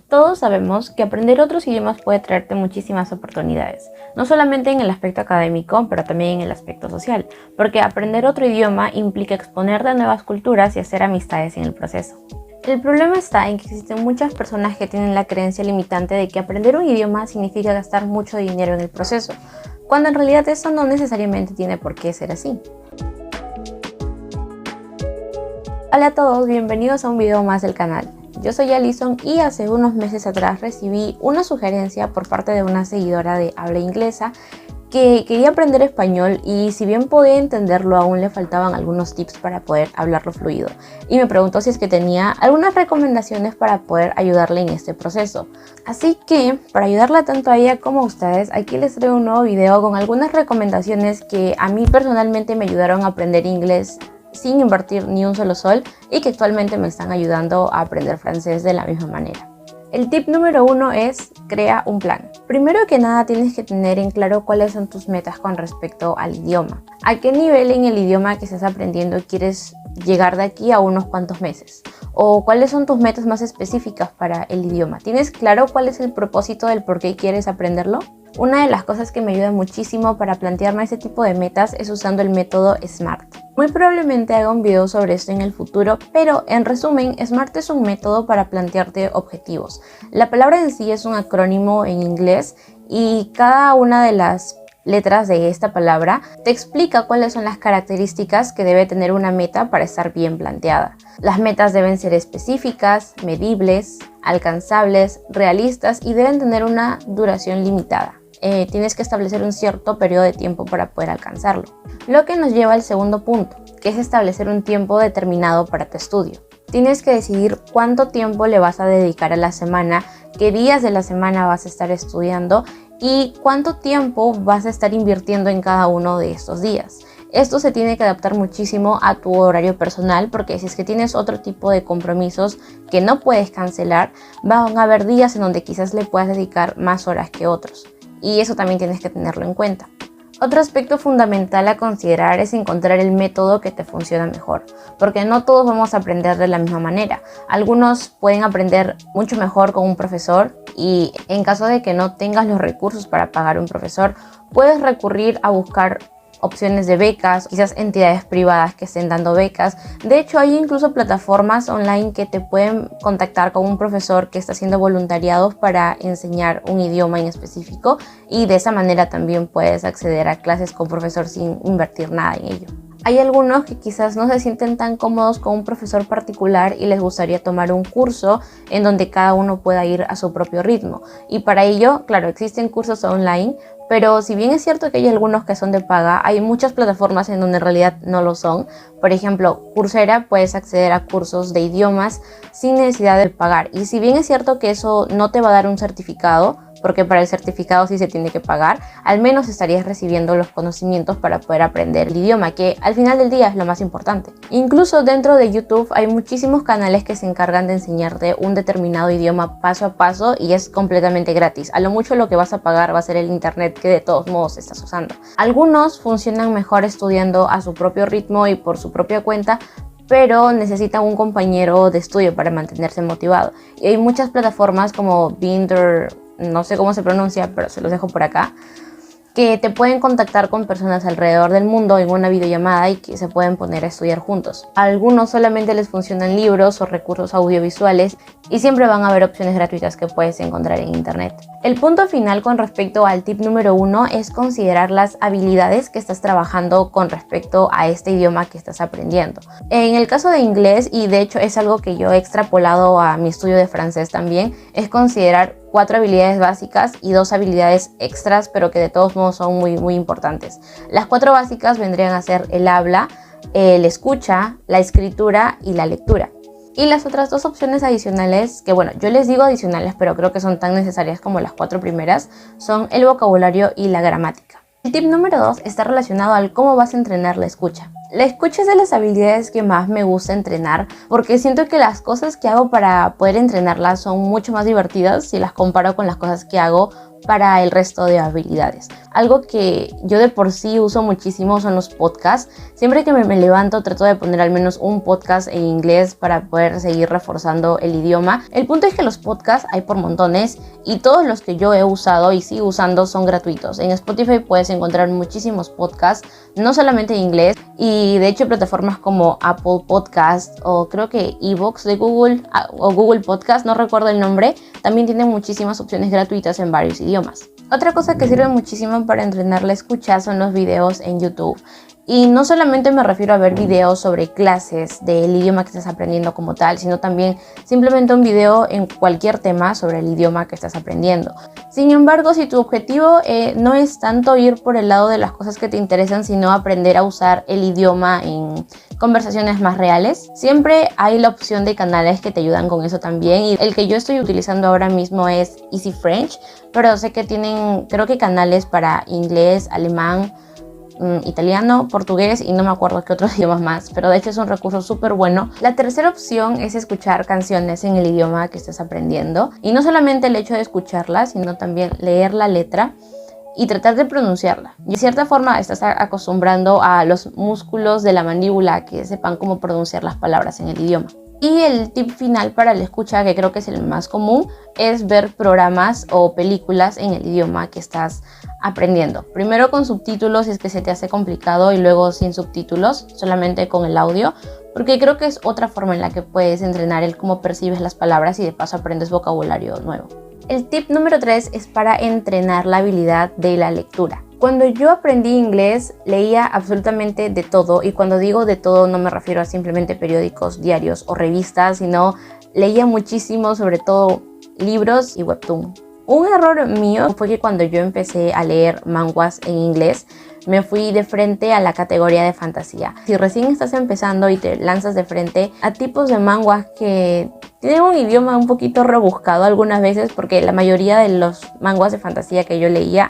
Todos sabemos que aprender otros idiomas puede traerte muchísimas oportunidades, no solamente en el aspecto académico, pero también en el aspecto social, porque aprender otro idioma implica exponerte a nuevas culturas y hacer amistades en el proceso. El problema está en que existen muchas personas que tienen la creencia limitante de que aprender un idioma significa gastar mucho dinero en el proceso, cuando en realidad eso no necesariamente tiene por qué ser así. Hola a todos, bienvenidos a un video más del canal. Yo soy Alison y hace unos meses atrás recibí una sugerencia por parte de una seguidora de habla inglesa que quería aprender español y si bien podía entenderlo, aún le faltaban algunos tips para poder hablarlo fluido. Y me preguntó si es que tenía algunas recomendaciones para poder ayudarle en este proceso. Así que, para ayudarla tanto a ella como a ustedes, aquí les traigo un nuevo video con algunas recomendaciones que a mí personalmente me ayudaron a aprender inglés sin invertir ni un solo sol y que actualmente me están ayudando a aprender francés de la misma manera. El tip número 1 es: crea un plan. Primero que nada tienes que tener en claro cuáles son tus metas con respecto al idioma. ¿A qué nivel en el idioma que estás aprendiendo quieres llegar de aquí a unos cuantos meses? ¿O cuáles son tus metas más específicas para el idioma? ¿Tienes claro cuál es el propósito del por qué quieres aprenderlo? Una de las cosas que me ayuda muchísimo para plantearme este tipo de metas es usando el método SMART. Muy probablemente haga un video sobre esto en el futuro, pero en resumen, SMART es un método para plantearte objetivos. La palabra en sí es un acrónimo en inglés y cada una de las letras de esta palabra te explica cuáles son las características que debe tener una meta para estar bien planteada. Las metas deben ser específicas, medibles, alcanzables, realistas y deben tener una duración limitada. Tienes que establecer un cierto periodo de tiempo para poder alcanzarlo. Lo que nos lleva al segundo punto, que es establecer un tiempo determinado para tu estudio. Tienes que decidir cuánto tiempo le vas a dedicar a la semana, qué días de la semana vas a estar estudiando y cuánto tiempo vas a estar invirtiendo en cada uno de estos días. Esto se tiene que adaptar muchísimo a tu horario personal, porque si es que tienes otro tipo de compromisos que no puedes cancelar, van a haber días en donde quizás le puedas dedicar más horas que otros. Y eso también tienes que tenerlo en cuenta. Otro aspecto fundamental a considerar es encontrar el método que te funciona mejor, porque no todos vamos a aprender de la misma manera. Algunos pueden aprender mucho mejor con un profesor y en caso de que no tengas los recursos para pagar un profesor, puedes recurrir a buscar opciones de becas, quizás entidades privadas que estén dando becas. De hecho, hay incluso plataformas online que te pueden contactar con un profesor que está haciendo voluntariados para enseñar un idioma en específico y de esa manera también puedes acceder a clases con profesor sin invertir nada en ello. Hay algunos que quizás no se sienten tan cómodos con un profesor particular y les gustaría tomar un curso en donde cada uno pueda ir a su propio ritmo. Y para ello, claro, existen cursos online, pero si bien es cierto que hay algunos que son de paga, hay muchas plataformas en donde en realidad no lo son. Por ejemplo, Coursera, puedes acceder a cursos de idiomas sin necesidad de pagar. Y si bien es cierto que eso no te va a dar un certificado, porque para el certificado sí se tiene que pagar, al menos estarías recibiendo los conocimientos para poder aprender el idioma, que al final del día es lo más importante. Incluso dentro de YouTube hay muchísimos canales que se encargan de enseñarte un determinado idioma paso a paso y es completamente gratis. A lo mucho lo que vas a pagar va a ser el internet que de todos modos estás usando. Algunos funcionan mejor estudiando a su propio ritmo y por su propia cuenta, pero necesitan un compañero de estudio para mantenerse motivado. Y hay muchas plataformas como Binder, no sé cómo se pronuncia, pero se los dejo por acá, que te pueden contactar con personas alrededor del mundo en una videollamada y que se pueden poner a estudiar juntos. A algunos solamente les funcionan libros o recursos audiovisuales y siempre van a haber opciones gratuitas que puedes encontrar en internet. El punto final con respecto al tip número 1 es considerar las habilidades que estás trabajando con respecto a este idioma que estás aprendiendo. En el caso de inglés, y de hecho es algo que yo he extrapolado a mi estudio de francés también, es considerar 4 habilidades básicas y 2 habilidades extras, pero que de todos modos son muy importantes. Las 4 básicas vendrían a ser el habla, el escucha, la escritura y la lectura. Y las otras 2 opciones adicionales, que bueno, yo les digo adicionales, pero creo que son tan necesarias como las 4 primeras, son el vocabulario y la gramática. El tip número 2 está relacionado al cómo vas a entrenar la escucha. La escucha es de las habilidades que más me gusta entrenar porque siento que las cosas que hago para poder entrenarlas son mucho más divertidas si las comparo con las cosas que hago para el resto de habilidades. Algo que yo de por sí uso muchísimo son los podcasts. Siempre que me levanto trato de poner al menos un podcast en inglés para poder seguir reforzando el idioma. El punto es que los podcasts hay por montones y todos los que yo he usado y sigo usando son gratuitos. En Spotify puedes encontrar muchísimos podcasts, no solamente en inglés, y de hecho plataformas como Apple Podcast o creo que iVoox de Google o Google Podcast, no recuerdo el nombre, también tienen muchísimas opciones gratuitas en varios idiomas. Otra cosa que sirve muchísimo para entrenar la escucha son los videos en YouTube. Y no solamente me refiero a ver videos sobre clases del idioma que estás aprendiendo como tal, sino también simplemente un video en cualquier tema sobre el idioma que estás aprendiendo. Sin embargo, si tu objetivo no es tanto ir por el lado de las cosas que te interesan, sino aprender a usar el idioma en conversaciones más reales, siempre hay la opción de canales que te ayudan con eso también. Y el que yo estoy utilizando ahora mismo es Easy French, pero sé que tienen, creo que canales para inglés, alemán, italiano, portugués y no me acuerdo qué otros idiomas más, pero de hecho es un recurso súper bueno. La tercera opción es escuchar canciones en el idioma que estés aprendiendo, y no solamente el hecho de escucharlas, sino también leer la letra y tratar de pronunciarla. Y de cierta forma estás acostumbrando a los músculos de la mandíbula que sepan cómo pronunciar las palabras en el idioma. Y el tip final para la escucha, que creo que es el más común, es ver programas o películas en el idioma que estás aprendiendo. Primero con subtítulos si es que se te hace complicado, y luego sin subtítulos, solamente con el audio, porque creo que es otra forma en la que puedes entrenar el cómo percibes las palabras y de paso aprendes vocabulario nuevo. El tip número 3 es para entrenar la habilidad de la lectura. Cuando yo aprendí inglés, leía absolutamente de todo, y cuando digo de todo no me refiero a simplemente periódicos, diarios o revistas, sino leía muchísimo, sobre todo libros y webtoon. Un error mío fue que cuando yo empecé a leer manhwas en inglés, me fui de frente a la categoría de fantasía. Si recién estás empezando y te lanzas de frente a tipos de manhwas que tienen un idioma un poquito rebuscado algunas veces, porque la mayoría de los manhwas de fantasía que yo leía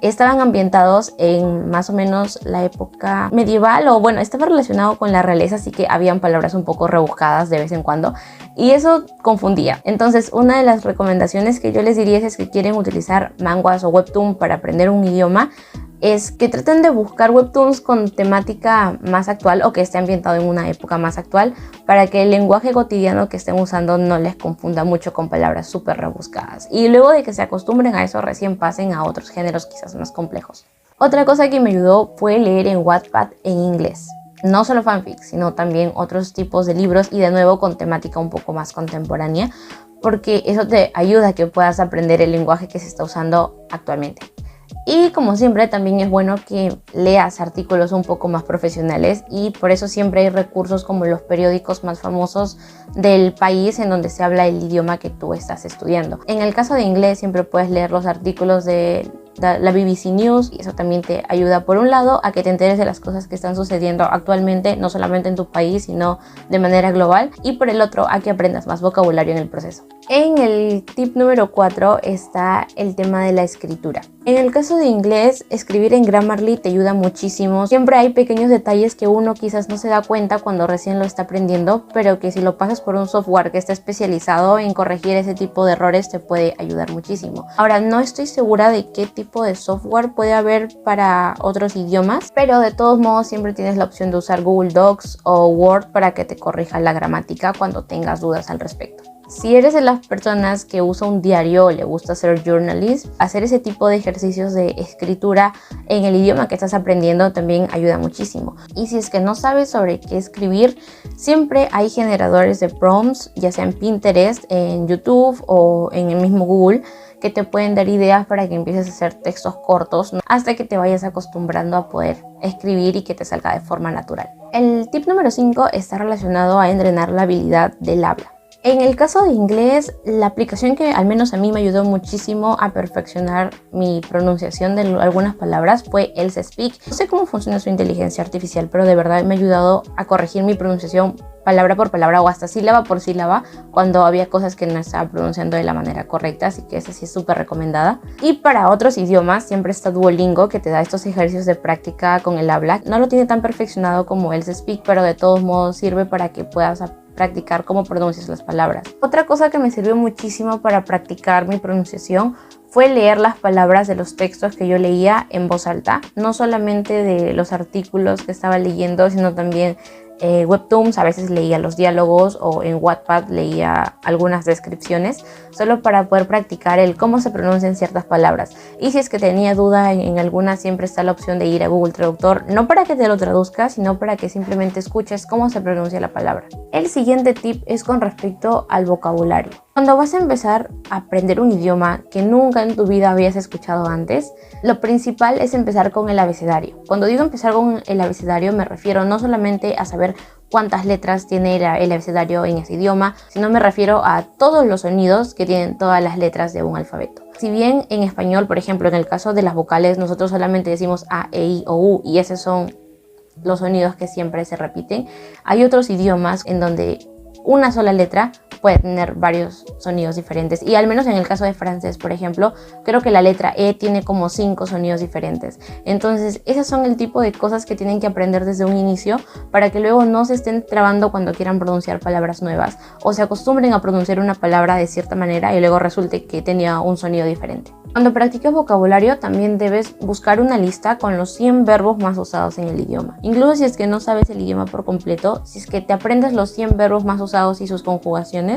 estaban ambientados en más o menos la época medieval, o bueno, estaba relacionado con la realeza, así que habían palabras un poco rebuscadas de vez en cuando y eso confundía. Entonces, una de las recomendaciones que yo les diría es que quieren utilizar manhwas o webtoon para aprender un idioma, es que traten de buscar webtoons con temática más actual o que esté ambientado en una época más actual, para que el lenguaje cotidiano que estén usando no les confunda mucho con palabras súper rebuscadas, y luego de que se acostumbren a eso recién pasen a otros géneros quizás más complejos. Otra cosa que me ayudó fue leer en Wattpad en inglés. No solo fanfics, sino también otros tipos de libros, y de nuevo con temática un poco más contemporánea, porque eso te ayuda a que puedas aprender el lenguaje que se está usando actualmente. Y como siempre también es bueno que leas artículos un poco más profesionales, y por eso siempre hay recursos como los periódicos más famosos del país en donde se habla el idioma que tú estás estudiando. En el caso de inglés siempre puedes leer los artículos de la BBC News, y eso también te ayuda por un lado a que te enteres de las cosas que están sucediendo actualmente, no solamente en tu país sino de manera global, y por el otro a que aprendas más vocabulario en el proceso. En el tip número 4 está el tema de la escritura. En el caso de inglés, escribir en Grammarly te ayuda muchísimo. Siempre hay pequeños detalles que uno quizás no se da cuenta cuando recién lo está aprendiendo, pero que si lo pasas por un software que está especializado en corregir ese tipo de errores te puede ayudar muchísimo. Ahora, no estoy segura de qué tipo de software puede haber para otros idiomas, pero de todos modos siempre tienes la opción de usar Google Docs o Word para que te corrija la gramática cuando tengas dudas al respecto. Si eres de las personas que usa un diario o le gusta hacer journaling, hacer ese tipo de ejercicios de escritura en el idioma que estás aprendiendo también ayuda muchísimo. Y si es que no sabes sobre qué escribir, siempre hay generadores de prompts, ya sea en Pinterest, en YouTube o en el mismo Google, que te pueden dar ideas para que empieces a hacer textos cortos, ¿no?, hasta que te vayas acostumbrando a poder escribir y que te salga de forma natural. El tip número 5 está relacionado a entrenar la habilidad del habla. En el caso de inglés, la aplicación que al menos a mí me ayudó muchísimo a perfeccionar mi pronunciación de algunas palabras fue Else Speak. No sé cómo funciona su inteligencia artificial, pero de verdad me ha ayudado a corregir mi pronunciación palabra por palabra o hasta sílaba por sílaba cuando había cosas que no estaba pronunciando de la manera correcta, así que esa sí es súper recomendada. Y para otros idiomas siempre está Duolingo, que te da estos ejercicios de práctica con el habla. No lo tiene tan perfeccionado como Else Speak, pero de todos modos sirve para que puedas practicar cómo pronuncias las palabras. Otra cosa que me sirvió muchísimo para practicar mi pronunciación fue leer las palabras de los textos que yo leía en voz alta, no solamente de los artículos que estaba leyendo, sino también webtoons, a veces leía los diálogos, o en Wattpad leía algunas descripciones, solo para poder practicar el cómo se pronuncian ciertas palabras. Y si es que tenía duda en alguna, siempre está la opción de ir a Google Traductor, no para que te lo traduzca, sino para que simplemente escuches cómo se pronuncia la palabra. El siguiente tip es con respecto al vocabulario. Cuando vas a empezar a aprender un idioma que nunca en tu vida habías escuchado antes, lo principal es empezar con el abecedario. Cuando digo empezar con el abecedario me refiero no solamente a saber cuántas letras tiene el abecedario en ese idioma, sino me refiero a todos los sonidos que tienen todas las letras de un alfabeto. Si bien en español, por ejemplo, en el caso de las vocales, nosotros solamente decimos A, E, I o U, y esos son los sonidos que siempre se repiten, hay otros idiomas en donde una sola letra puede tener varios sonidos diferentes, y al menos en el caso de francés, por ejemplo, creo que la letra E tiene como 5 sonidos diferentes. Entonces esas son el tipo de cosas que tienen que aprender desde un inicio para que luego no se estén trabando cuando quieran pronunciar palabras nuevas o se acostumbren a pronunciar una palabra de cierta manera y luego resulte que tenía un sonido diferente. Cuando practiques vocabulario también debes buscar una lista con los 100 verbos más usados en el idioma. Incluso si es que no sabes el idioma por completo, si es que te aprendes los 100 verbos más usados y sus conjugaciones,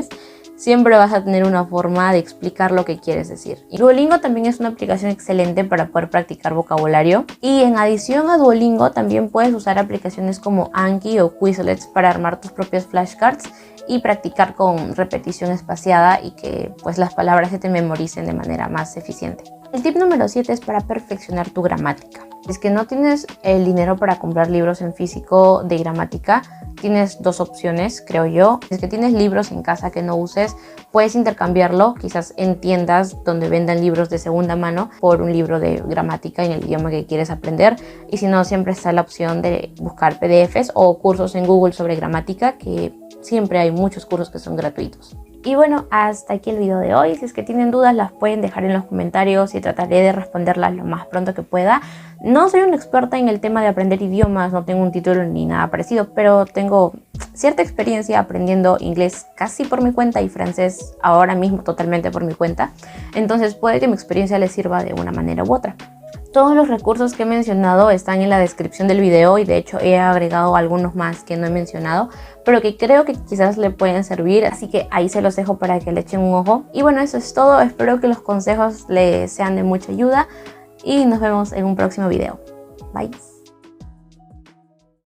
siempre vas a tener una forma de explicar lo que quieres decir. Y Duolingo también es una aplicación excelente para poder practicar vocabulario. Y en adición a Duolingo también puedes usar aplicaciones como Anki o Quizlets para armar tus propios flashcards y practicar con repetición espaciada y que pues las palabras se te memoricen de manera más eficiente. El tip número 7 es para perfeccionar tu gramática. Si es que no tienes el dinero para comprar libros en físico de gramática, tienes dos opciones, creo yo. Si es que tienes libros en casa que no uses, puedes intercambiarlo quizás en tiendas donde vendan libros de segunda mano por un libro de gramática en el idioma que quieres aprender. Y si no, siempre está la opción de buscar PDFs o cursos en Google sobre gramática, que siempre hay muchos cursos que son gratuitos. Y bueno, hasta aquí el video de hoy. Si es que tienen dudas, las pueden dejar en los comentarios y trataré de responderlas lo más pronto que pueda. No soy una experta en el tema de aprender idiomas, no tengo un título ni nada parecido, pero tengo cierta experiencia aprendiendo inglés casi por mi cuenta y francés ahora mismo totalmente por mi cuenta. Entonces puede que mi experiencia les sirva de una manera u otra. Todos los recursos que he mencionado están en la descripción del video y de hecho he agregado algunos más que no he mencionado, pero que creo que quizás le pueden servir, así que ahí se los dejo para que le echen un ojo. Y bueno, eso es todo, espero que los consejos les sean de mucha ayuda y nos vemos en un próximo video. Bye.